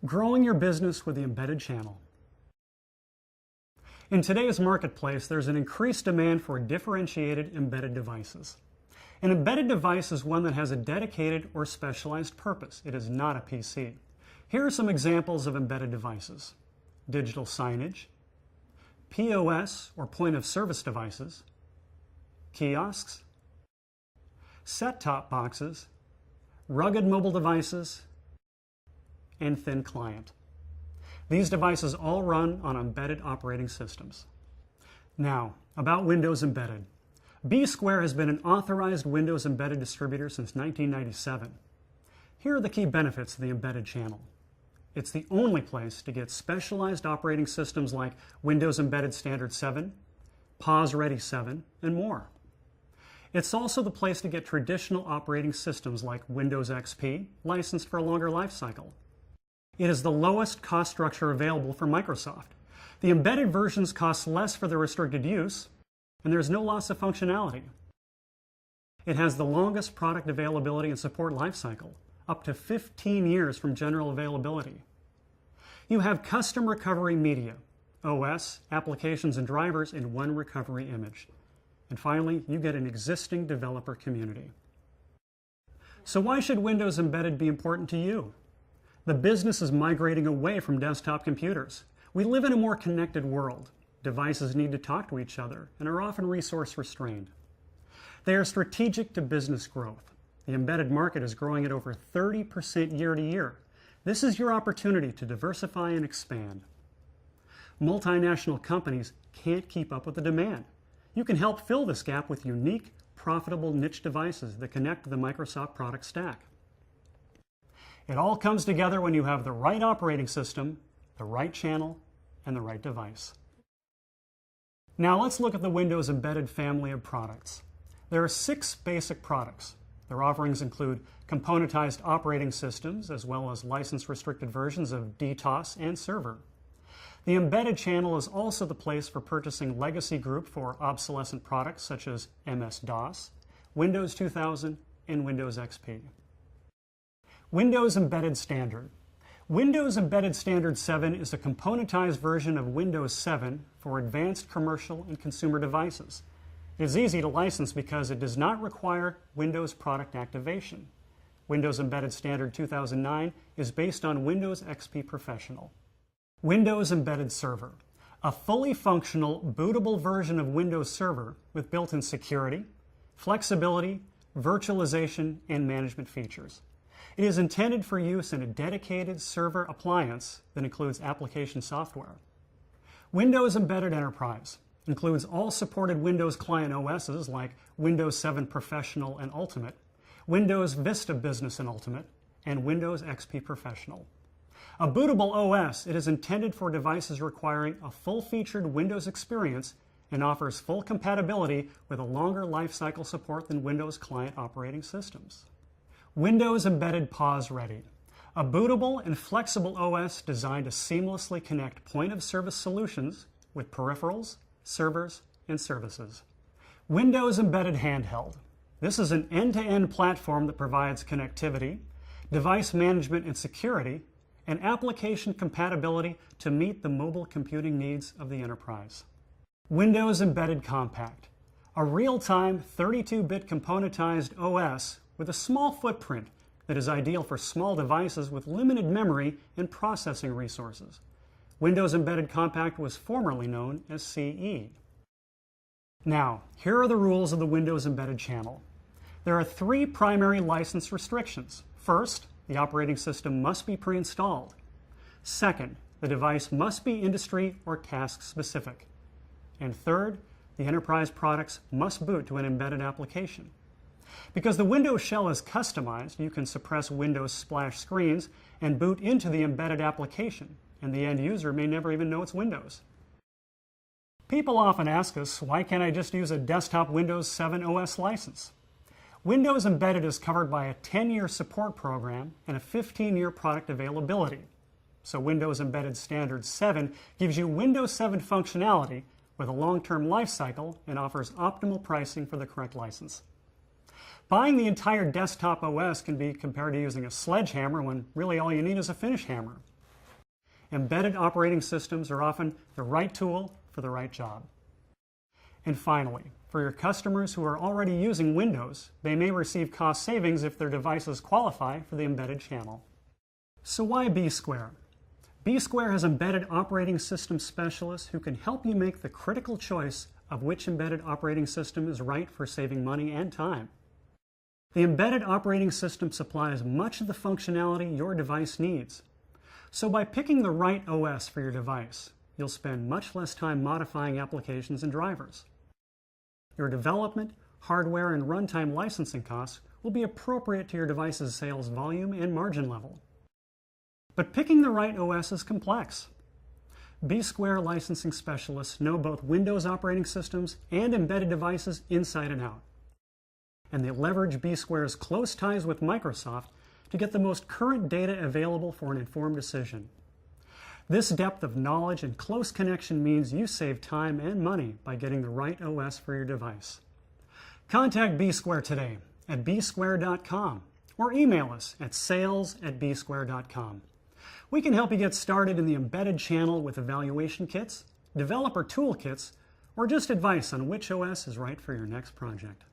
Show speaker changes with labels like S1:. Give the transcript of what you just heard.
S1: Growing your business with the embedded channel. In today's marketplace, there's an increased demand for differentiated embedded devices. An embedded device is one that has a dedicated or specialized purpose. It is not a PC. Here are some examples of embedded devices: digital signage, POS or point of service devices, kiosks, set-top boxes, rugged mobile devices, and thin client. These devices all run on embedded operating systems. Now, about Windows Embedded. B-Square has been an authorized Windows embedded distributor since 1997. Here are the key benefits of the embedded channel. It's the only place to get specialized operating systems like Windows Embedded Standard 7, PAWS Ready 7, and more. It's also the place to get traditional operating systems like Windows XP, licensed for a longer life cycle. It is the lowest cost structure available for Microsoft. The embedded versions cost less for their restricted use, and there's no loss of functionality. It has the longest product availability and support lifecycle, up to 15 years from general availability. You have custom recovery media, OS, applications, and drivers in one recovery image. And finally, you get an existing developer community. So why should Windows Embedded be important to you? The business is migrating away from desktop computers. We live in a more connected world. Devices need to talk to each other and are often resource restrained. They are strategic to business growth. The embedded market is growing at over 30% year to year. This is your opportunity to diversify and expand. Multinational companies can't keep up with the demand. You can help fill this gap with unique, profitable niche devices that connect to the Microsoft product stack. It all comes together when you have the right operating system, the right channel, and the right device. Now let's look at the Windows Embedded family of products. There are 6 basic products. Their offerings include componentized operating systems, as well as license-restricted versions of DTOS and Server. The embedded channel is also the place for purchasing legacy group for obsolescent products such as MS-DOS, Windows 2000, and Windows XP. Windows Embedded Standard. Windows Embedded Standard 7 is a componentized version of Windows 7 for advanced commercial and consumer devices. It is easy to license because it does not require Windows product activation. Windows Embedded Standard 2009 is based on Windows XP Professional. Windows Embedded Server. A fully functional, bootable version of Windows Server with built-in security, flexibility, virtualization, and management features. It is intended for use in a dedicated server appliance that includes application software. Windows Embedded Enterprise includes all supported Windows client OSs like Windows 7 Professional and Ultimate, Windows Vista Business and Ultimate, and Windows XP Professional. A bootable OS, it is intended for devices requiring a full-featured Windows experience and offers full compatibility with a longer lifecycle support than Windows client operating systems. Windows Embedded PAWS Ready. A bootable and flexible OS designed to seamlessly connect point-of-service solutions with peripherals, servers, and services. Windows Embedded Handheld. This is an end-to-end platform that provides connectivity, device management and security, and application compatibility to meet the mobile computing needs of the enterprise. Windows Embedded Compact. A real-time 32-bit componentized OS with a small footprint that is ideal for small devices with limited memory and processing resources. Windows Embedded Compact was formerly known as CE. Now, here are the rules of the Windows Embedded channel. There are 3 primary license restrictions. First, the operating system must be pre-installed. Second, the device must be industry or task specific. And third, the enterprise products must boot to an embedded application. Because the Windows shell is customized, you can suppress Windows splash screens and boot into the embedded application, and the end user may never even know it's Windows. People often ask us, why can't I just use a desktop Windows 7 OS license? Windows Embedded is covered by a 10-year support program and a 15-year product availability. So Windows Embedded Standard 7 gives you Windows 7 functionality with a long-term life cycle and offers optimal pricing for the correct license. Buying the entire desktop OS can be compared to using a sledgehammer when really all you need is a finish hammer. Embedded operating systems are often the right tool for the right job. And finally, for your customers who are already using Windows, they may receive cost savings if their devices qualify for the embedded channel. So why B-Square? B-Square has embedded operating system specialists who can help you make the critical choice of which embedded operating system is right for saving money and time. The embedded operating system supplies much of the functionality your device needs. So by picking the right OS for your device, you'll spend much less time modifying applications and drivers. Your development, hardware, and runtime licensing costs will be appropriate to your device's sales volume and margin level. But picking the right OS is complex. B-Square licensing specialists know both Windows operating systems and embedded devices inside and out. And they leverage B-Square's close ties with Microsoft to get the most current data available for an informed decision. This depth of knowledge and close connection means you save time and money by getting the right OS for your device. Contact B-Square today at bsquare.com or email us at sales@bsquare.com. We can help you get started in the embedded channel with evaluation kits, developer toolkits, or just advice on which OS is right for your next project.